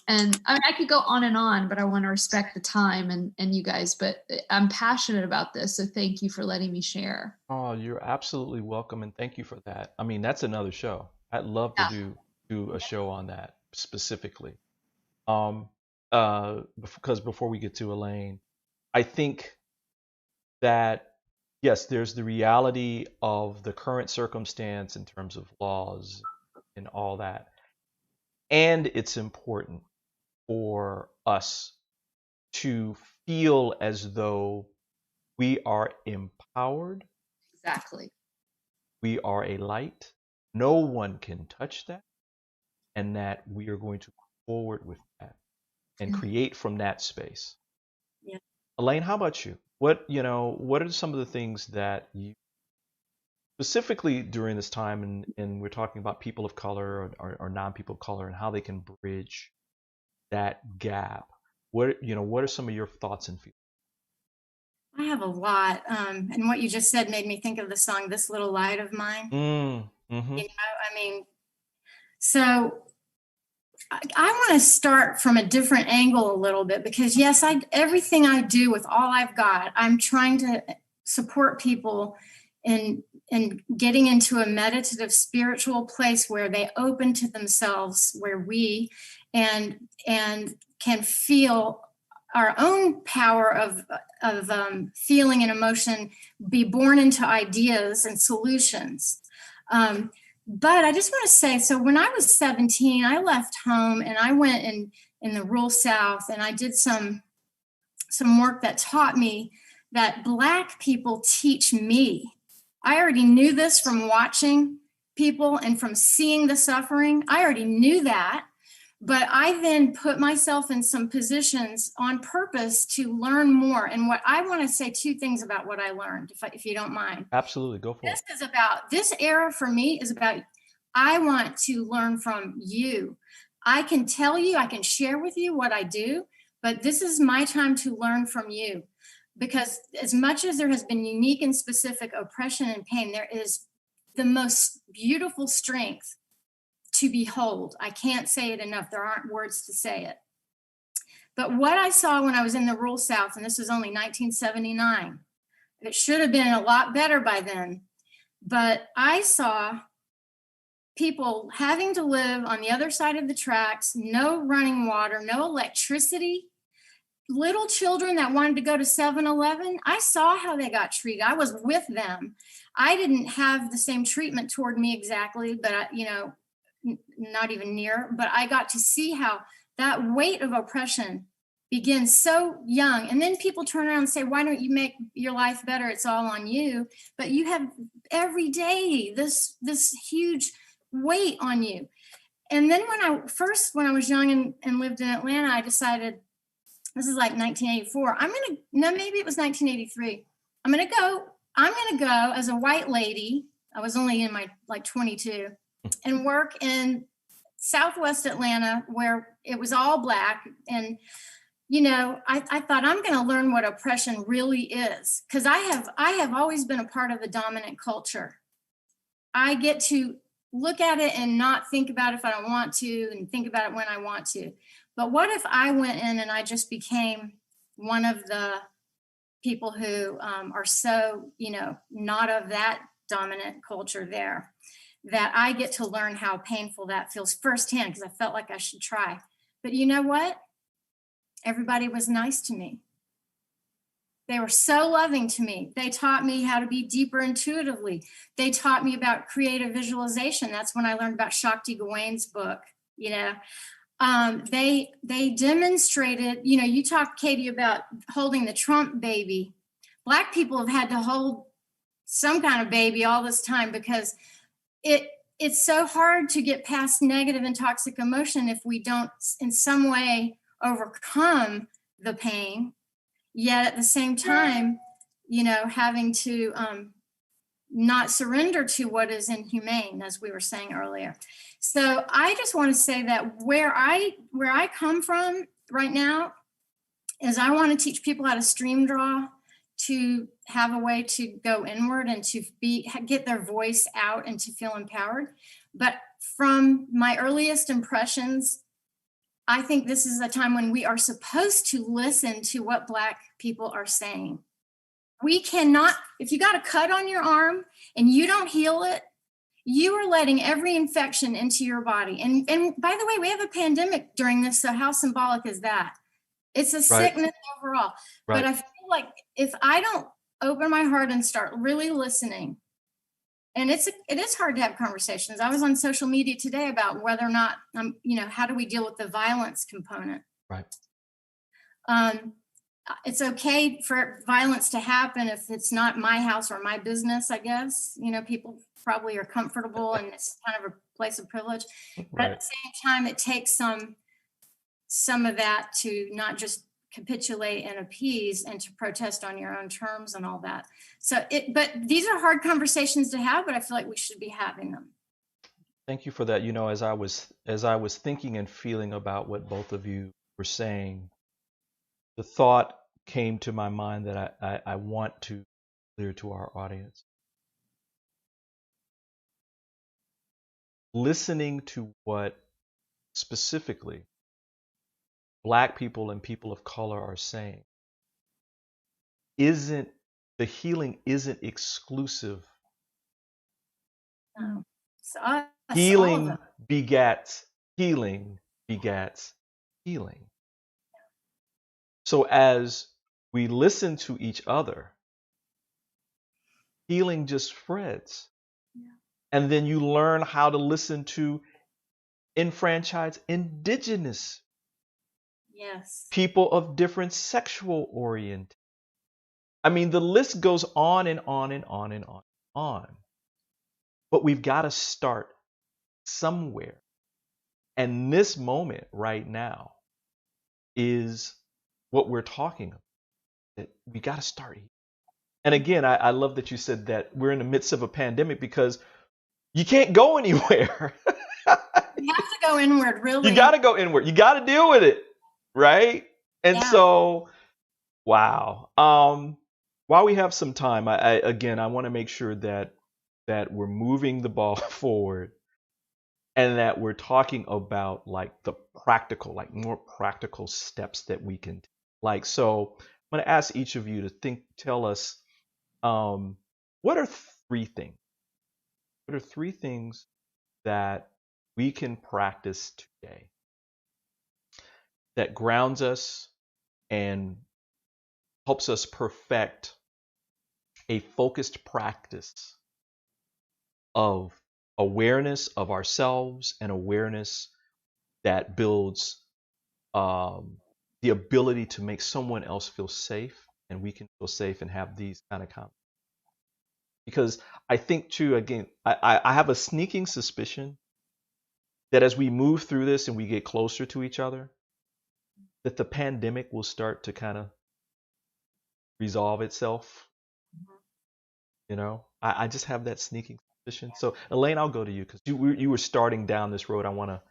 And I mean, I could go on, but I want to respect the time and you guys, but I'm passionate about this. So thank you for letting me share. Oh, you're absolutely welcome. And thank you for that. I mean, that's another show. I'd love to do a show on that specifically. Because before we get to Elaine, I think that, yes, there's the reality of the current circumstance in terms of laws and all that. And it's important for us to feel as though we are empowered. Exactly. We are a light. No one can touch that. And that we are going to move forward with that and create from that space. Yeah. Elaine, how about you? What are some of the things that you specifically during this time, and we're talking about people of color or non-people of color and how they can bridge that gap? What are some of your thoughts and feelings? I have a lot, and what you just said made me think of the song "This Little Light of Mine." Mm-hmm. So I want to start from a different angle a little bit, because yes, everything I do with all I've got, I'm trying to support people in getting into a meditative spiritual place where they open to themselves, where we and can feel our own power of feeling and emotion be born into ideas and solutions. But I just want to say, so when I was 17, I left home and I went in the rural South, and I did some work that taught me that Black people teach me. I already knew this from watching people and from seeing the suffering. I already knew that, but I then put myself in some positions on purpose to learn more. And what I want to say, two things about what I learned, if you don't mind. Absolutely, go for it. This era for me is about, I want to learn from you. I can tell you, I can share with you what I do, but this is my time to learn from you. Because as much as there has been unique and specific oppression and pain, there is the most beautiful strength to behold. I can't say it enough. There aren't words to say it. But what I saw when I was in the rural South, and this was only 1979, it should have been a lot better by then, but I saw people having to live on the other side of the tracks, no running water, no electricity, little children that wanted to go to 7-Eleven. I saw how they got treated. I was with them. I didn't have the same treatment toward me exactly, but not even near, but I got to see how that weight of oppression begins so young. And then people turn around and say, why don't you make your life better? It's all on you. But you have every day this huge weight on you. And then when I was young and lived in Atlanta, I decided, this is like 1984, maybe it was 1983. I'm going to go as a white lady. I was only in my 22 and work in Southwest Atlanta where it was all Black. And, I thought I'm going to learn what oppression really is, because I have always been a part of the dominant culture. I get to look at it and not think about it if I don't want to, and think about it when I want to. But what if I went in and I just became one of the people who are so, not of that dominant culture there, that I get to learn how painful that feels firsthand, because I felt like I should try. But you know what? Everybody was nice to me. They were so loving to me. They taught me how to be deeper intuitively. They taught me about creative visualization. That's when I learned about Shakti Gawain's book. They demonstrated, you talked, Katie, about holding the Trump baby. Black people have had to hold some kind of baby all this time, because it's so hard to get past negative and toxic emotion if we don't in some way overcome the pain. Yet at the same time, having to not surrender to what is inhumane, as we were saying earlier. So I just want to say that where I come from right now is I want to teach people how to stream draw, to have a way to go inward and to get their voice out and to feel empowered. But from my earliest impressions, I think this is a time when we are supposed to listen to what Black people are saying. We cannot, if you got a cut on your arm and you don't heal it, you are letting every infection into your body. And by the way, we have a pandemic during this, so how symbolic is that? It's a sickness overall. Right. But I feel like if I don't open my heart and start really listening, and it is hard to have conversations. I was on social media today about whether or not, how do we deal with the violence component? Right. It's okay for violence to happen if it's not my house or my business, I guess. People probably are comfortable and it's kind of a place of privilege. Right. But at the same time, it takes some of that to not just capitulate and appease and to protest on your own terms and all that. But these are hard conversations to have, but I feel like we should be having them. Thank you for that. As I was thinking and feeling about what both of you were saying, the thought came to my mind that I want to clear to our audience. Listening to what specifically Black people and people of color are saying the healing isn't exclusive. No. Healing begets healing begets healing. So as we listen to each other, healing just spreads. Yeah. And then you learn how to listen to enfranchised indigenous people of different sexual orientation. I mean, the list goes on and on and on and on. But we've got to start somewhere. And this moment right now is what we're talking about. That we got to start here. And again, I love that you said that we're in the midst of a pandemic, because you can't go anywhere. You have to go inward, really. You got to go inward. You got to deal with it, right? And so, wow. While we have some time, I want to make sure that we're moving the ball forward, and that we're talking about the practical, more practical steps that we can take. So I'm going to ask each of you to tell us, what are three things? What are three things that we can practice today that grounds us and helps us perfect a focused practice of awareness of ourselves and awareness that builds the ability to make someone else feel safe, and we can feel safe and have these kind of conversations. Because I think too, again, I have a sneaking suspicion that as we move through this and we get closer to each other, that the pandemic will start to kind of resolve itself. You know, I just have that sneaking suspicion. So Elaine, I'll go to you because you were starting down this road. I want to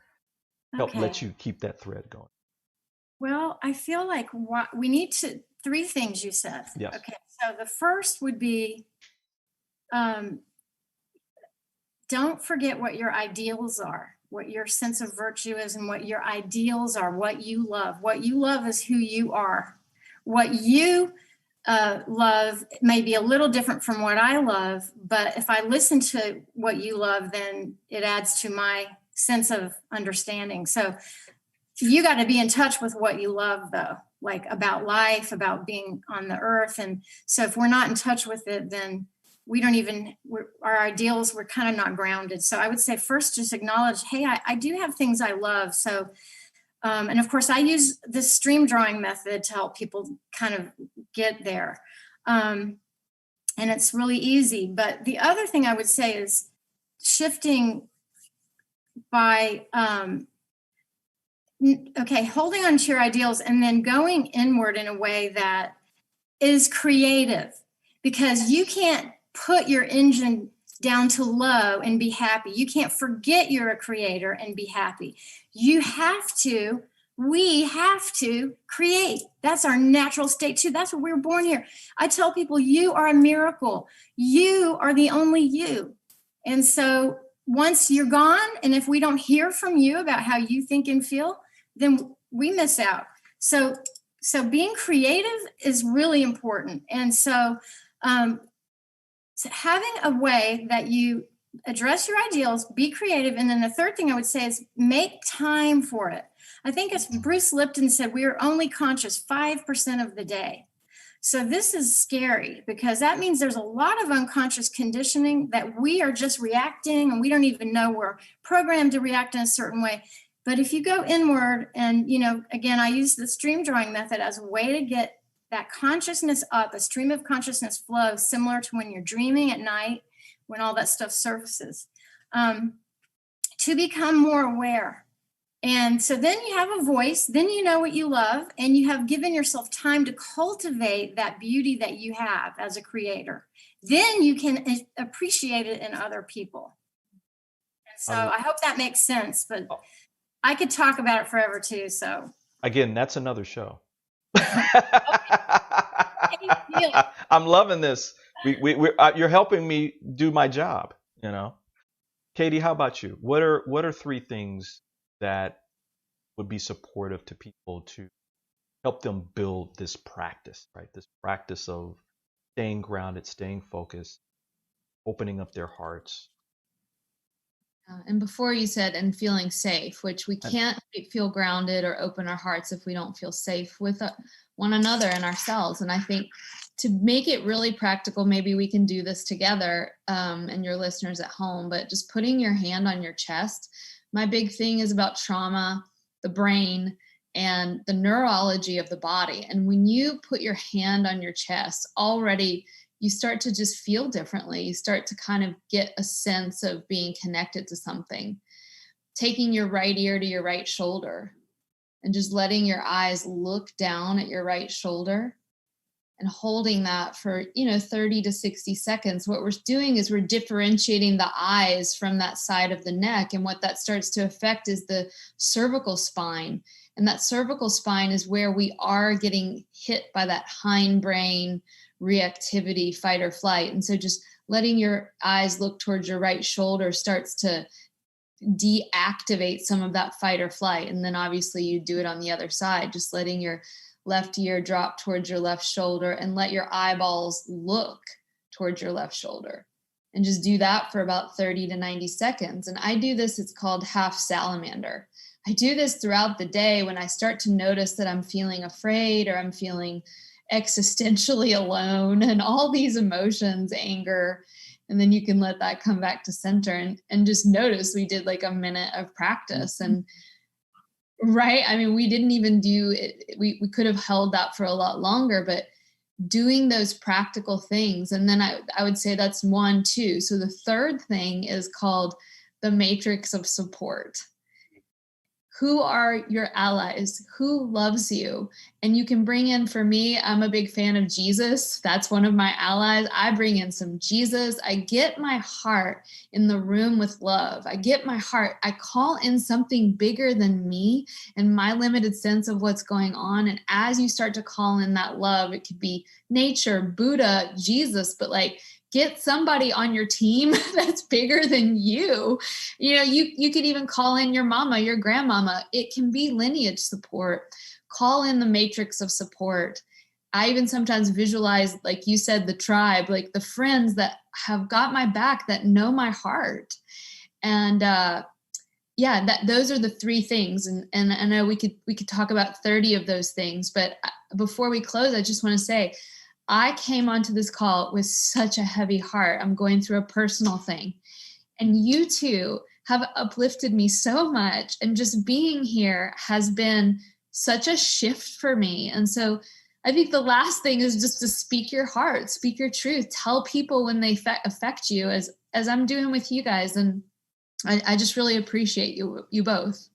help let you keep that thread going. Well, I feel like we need three things you said. Yes. Okay. So the first would be, don't forget what your ideals are, what your sense of virtue is, and what your ideals are, what you love. What you love is who you are. What you love may be a little different from what I love, but if I listen to what you love, then it adds to my sense of understanding. So you got to be in touch with what you love, though, like about life, about being on the earth. And so if we're not in touch with it, then our ideals, we're kind of not grounded. So I would say first, just acknowledge, hey, I do have things I love. So, and of course I use this stream drawing method to help people kind of get there. And it's really easy. But the other thing I would say is shifting by, holding on to your ideals and then going inward in a way that is creative, because you can't put your engine down to low and be happy. You can't forget you're a creator and be happy. We have to create. That's our natural state too. That's what we were born here. I tell people, you are a miracle. You are the only you. And so once you're gone, and if we don't hear from you about how you think and feel, then we miss out. So being creative is really important. And so having a way that you address your ideals, be creative. And then the third thing I would say is make time for it. I think as Bruce Lipton said, we are only conscious 5% of the day. So this is scary because that means there's a lot of unconscious conditioning that we are just reacting and we don't even know we're programmed to react in a certain way. But if you go inward and, again, I use the stream drawing method as a way to get that consciousness up, a stream of consciousness flow, similar to when you're dreaming at night, when all that stuff surfaces, to become more aware. And so then you have a voice, then you know what you love, and you have given yourself time to cultivate that beauty that you have as a creator. Then you can appreciate it in other people. And so I hope that makes sense, but I could talk about it forever too. So again, that's another show. I'm loving this. You're helping me do my job. Katie, how about you? What are three things that would be supportive to people to help them build this practice, right? This practice of staying grounded, staying focused, opening up their hearts. And before you said, and feeling safe, which we can't feel grounded or open our hearts if we don't feel safe with one another and ourselves. And I think to make it really practical, maybe we can do this together and your listeners at home, but just putting your hand on your chest. My big thing is about trauma, the brain, and the neurology of the body. And when you put your hand on your chest, already you start to just feel differently. You start to kind of get a sense of being connected to something. Taking your right ear to your right shoulder and just letting your eyes look down at your right shoulder and holding that for, 30 to 60 seconds. What we're doing is we're differentiating the eyes from that side of the neck. And what that starts to affect is the cervical spine. And that cervical spine is where we are getting hit by that hindbrain reactivity, fight or flight. And so just letting your eyes look towards your right shoulder starts to deactivate some of that fight or flight. And then obviously you do it on the other side, just letting your left ear drop towards your left shoulder and let your eyeballs look towards your left shoulder. And just do that for about 30 to 90 seconds. And I do this, it's called half salamander. I do this throughout the day when I start to notice that I'm feeling afraid or I'm feeling existentially alone and all these emotions, anger, and then you can let that come back to center and just notice we did like a minute of practice. And Right. I mean, we didn't even do it. We could have held that for a lot longer, but doing those practical things. And then I would say that's 1, 2. So the third thing is called the matrix of support. Who are your allies? Who loves you? And you can bring in, for me, I'm a big fan of Jesus. That's one of my allies. I bring in some Jesus. I get my heart in the room with love. I get my heart. I call in something bigger than me and my limited sense of what's going on. And as you start to call in that love, it could be nature, Buddha, Jesus, but like, get somebody on your team that's bigger than you. You know, you could even call in your mama, your grandmama. It can be lineage support. Call in the matrix of support. I even sometimes visualize, like you said, the tribe, like the friends that have got my back, that know my heart. And yeah, those are the 3 things. And I know we could talk about 30 of those things, but before we close, I just want to say, I came onto this call with such a heavy heart. I'm going through a personal thing. And you two have uplifted me so much. And just being here has been such a shift for me. And so I think the last thing is just to speak your heart, speak your truth, tell people when they affect you, as I'm doing with you guys. And I just really appreciate you both.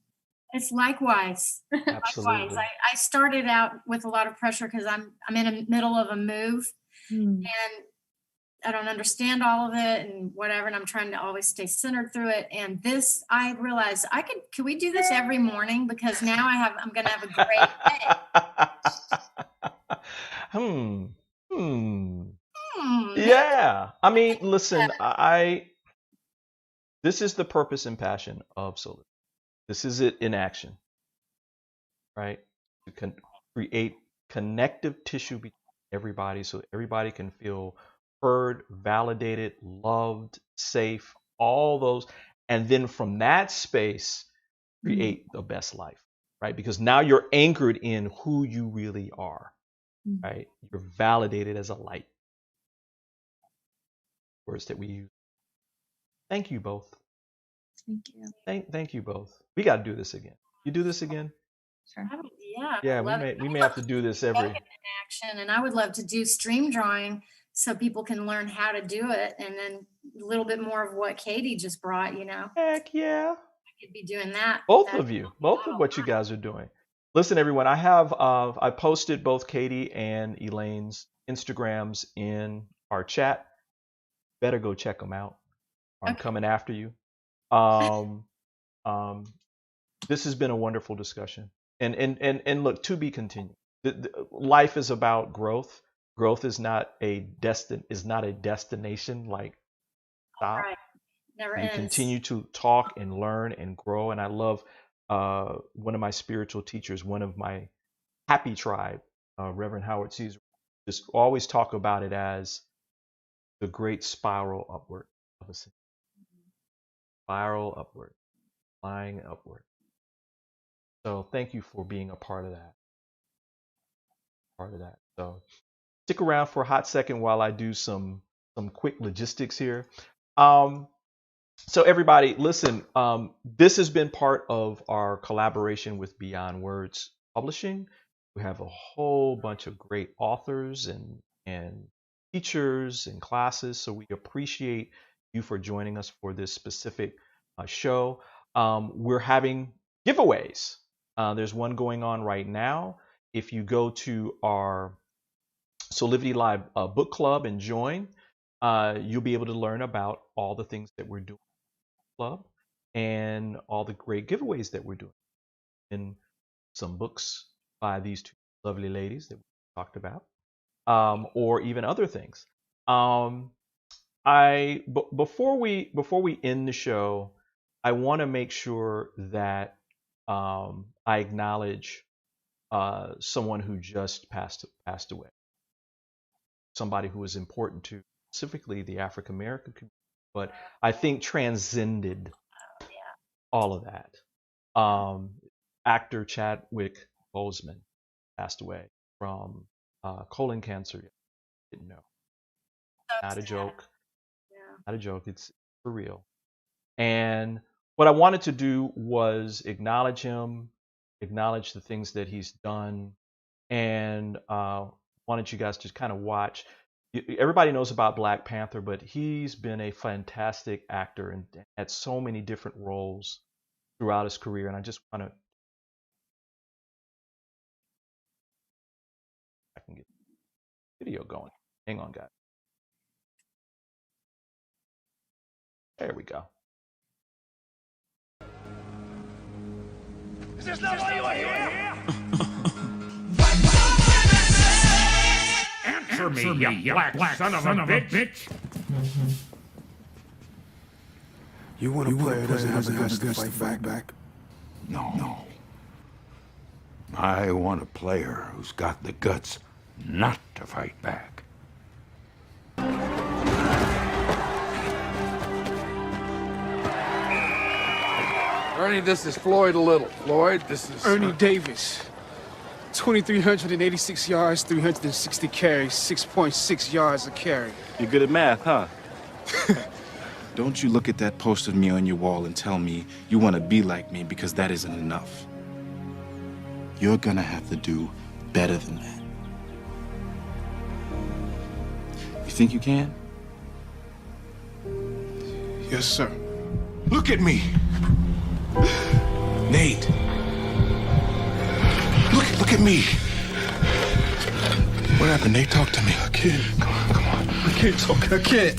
It's likewise. Absolutely. Likewise. I started out with a lot of pressure because I'm in the middle of a move and I don't understand all of it and whatever. And I'm trying to always stay centered through it. And this, I realized can we do this every morning? Because now I'm going to have a great day. Yeah. I mean, listen, this is the purpose and passion of Soulivity. This is it in action, right? To create connective tissue between everybody so everybody can feel heard, validated, loved, safe, all those. And then from that space, create the best life, right? Because now you're anchored in who you really are, right? You're validated as a light. Words that we use. Thank you both. Thank you. Thank you both. We got to do this again. You do this again? Sure. Yeah, we may have to do this every action, and I would love to do stream drawing so people can learn how to do it, and then a little bit more of what Katie just brought. Heck yeah, I could be doing that. Both of what you guys are doing. Listen, everyone, I posted both Katie and Elaine's Instagrams in our chat. Better go check them out. I'm coming after you. This has been a wonderful discussion, and look, to be continued. Life is about growth. Growth is not a destination. Like, stop. Right. Never You ends. continue to talk and learn and grow. And I love one of my spiritual teachers, one of my happy tribe, Reverend Howard Caesar, just always talk about it as the great spiral upward of a system. Spiral upward, flying upward. So thank you for being a part of that. So stick around for a hot second while I do some quick logistics here. So everybody, listen, this has been part of our collaboration with Beyond Words Publishing. We have a whole bunch of great authors and teachers and classes. So we appreciate you for joining us for this specific show. We're having giveaways. There's one going on right now. If you go to our Soulivity Live book club and join, you'll be able to learn about all the things that we're doing in the club and all the great giveaways that we're doing. And some books by these two lovely ladies that we talked about, or even other things. Before we end the show, I want to make sure that I acknowledge someone who just passed away. Somebody who was important to specifically the African American community, but I think transcended all of that. Actor Chadwick Boseman passed away from colon cancer. Didn't know. Not a joke. Not a joke. It's for real. And what I wanted to do was acknowledge him, acknowledge the things that he's done, and wanted you guys to kind of watch. Everybody knows about Black Panther, but he's been a fantastic actor and had so many different roles throughout his career. And I just want to, I can get the video going. Hang on, guys. There we go. Is this not why you are here? Answer me, you black son of a bitch! You want a player that doesn't have the guts to fight back? No. I want a player who's got the guts not to fight back. Ernie, this is Floyd Little. Floyd, this is... Ernie Davis. 2,386 yards, 360 carries, 6.6 yards a carry. You're good at math, huh? Don't you look at that poster of me on your wall and tell me you want to be like me, because that isn't enough. You're gonna have to do better than that. You think you can? Yes, sir. Look at me! Nate! Look at me! What happened, Nate? Talk to me. I can't. Come on. I can't talk. I can't.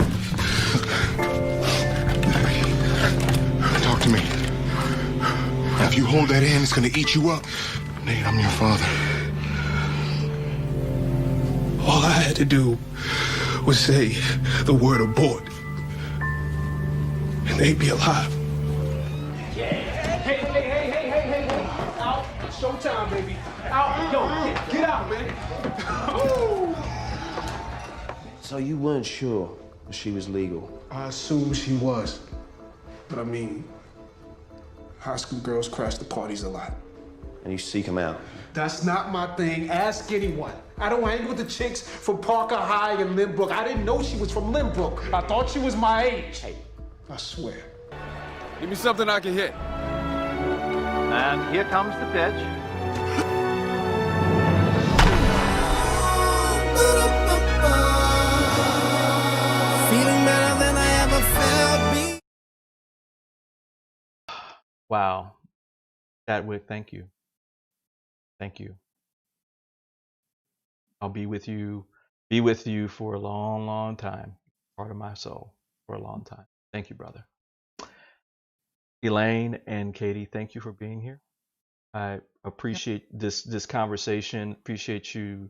Talk to me. If you hold that in, it's gonna eat you up. Nate, I'm your father. All I had to do was say the word abort, and they'd be alive. Hey. Out. Showtime, baby. Out. Yo, get out, man. So you weren't sure if she was legal? I assumed she was. But I mean, high school girls crash the parties a lot. And you seek them out? That's not my thing. Ask anyone. I don't hang with the chicks from Parker High and Lynbrook. I didn't know she was from Lynbrook. I thought she was my age. Hey, I swear. Give me something I can hit. And here comes the pitch. Feeling better than I ever felt. Wow. Chadwick, thank you. Thank you. I'll be with you for a long, long time. Part of my soul for a long time. Thank you, brother. Elaine and Katie, thank you for being here. I appreciate this conversation. Appreciate you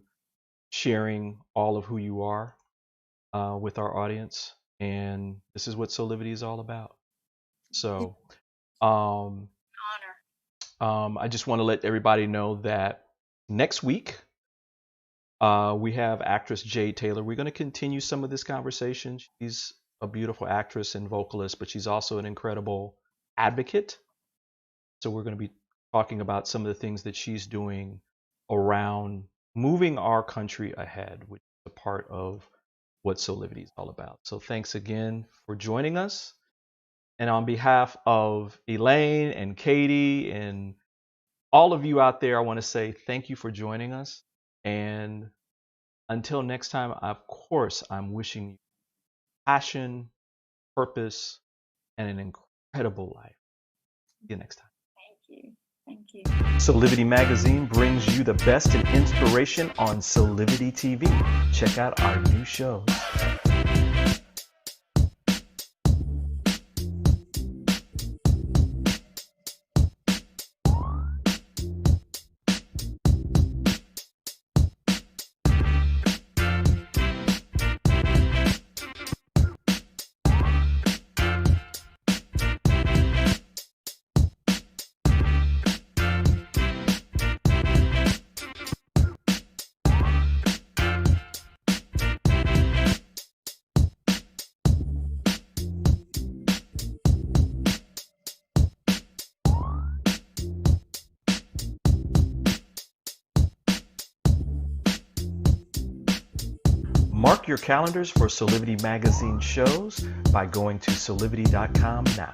sharing all of who you are with our audience. And this is what Soulivity is all about. So, Honor. I just want to let everybody know that next week we have actress Jade Taylor. We're going to continue some of this conversation. She's a beautiful actress and vocalist, but she's also an incredible advocate. So we're going to be talking about some of the things that she's doing around moving our country ahead, which is a part of what Soulivity is all about. So thanks again for joining us. And on behalf of Elaine and Katie and all of you out there, I want to say thank you for joining us. And until next time, of course, I'm wishing you passion, purpose, and an incredible life. See you next time. Thank you. Soulivity Magazine brings you the best in inspiration on Soulivity TV. Check out our new shows. Mark your calendars for Soulivity Magazine shows by going to soulivity.com now.